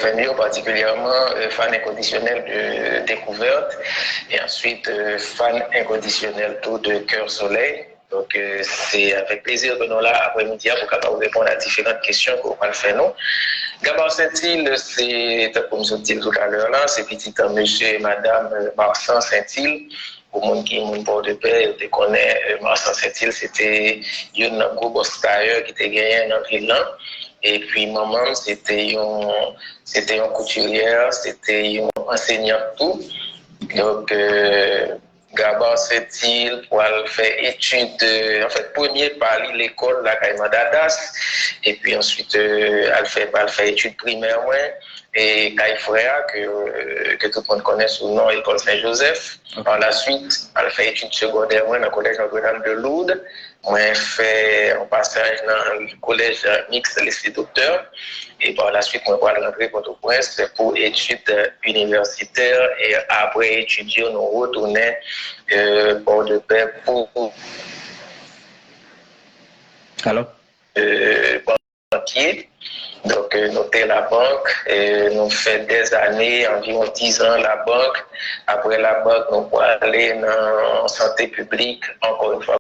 FNU, particulièrement fan inconditionnel de Découverte et ensuite fan inconditionnel tout de Cœur Soleil. Donc, c'est avec plaisir que nous là après-midi pour capable répondre à différentes questions qu'on va faire nous. Gabor Saint-Île, c'est, comme je disais tout à l'heure là, c'est petit monsieur et madame Marsan Saint-Île. Pour les gens qui sont bord de paix, ils connaissent Marsan Saint-Île, c'était un gros boss tailleur qui était gagné dans la ville là. Et puis maman, c'était une couturière, c'était une enseignante tout. Donc, Gabor Saint-Île pour faire études, en fait, premier par l'école, la Caïma d'Adas, et puis ensuite, elle fait études primaires, ouais, et Caïfréa, que tout le monde connaît sous le nom École Saint-Joseph. Okay. Par la suite, elle fait études secondaires, ouais, dans le collège Notre-Dame de Lourdes. Moi, j'ai fait un passage dans le collège mixte lycée docteur. Et par la suite, moi, je vais rentrer Port-au-Prince pour études universitaires. Et après étudier, nous retournons Port-de-Paix pour. Alors? Banquier. Donc, noter la banque. Nous fait des années, environ 10 ans, la banque. Après la banque, nous pouvons aller dans la santé publique, encore une fois.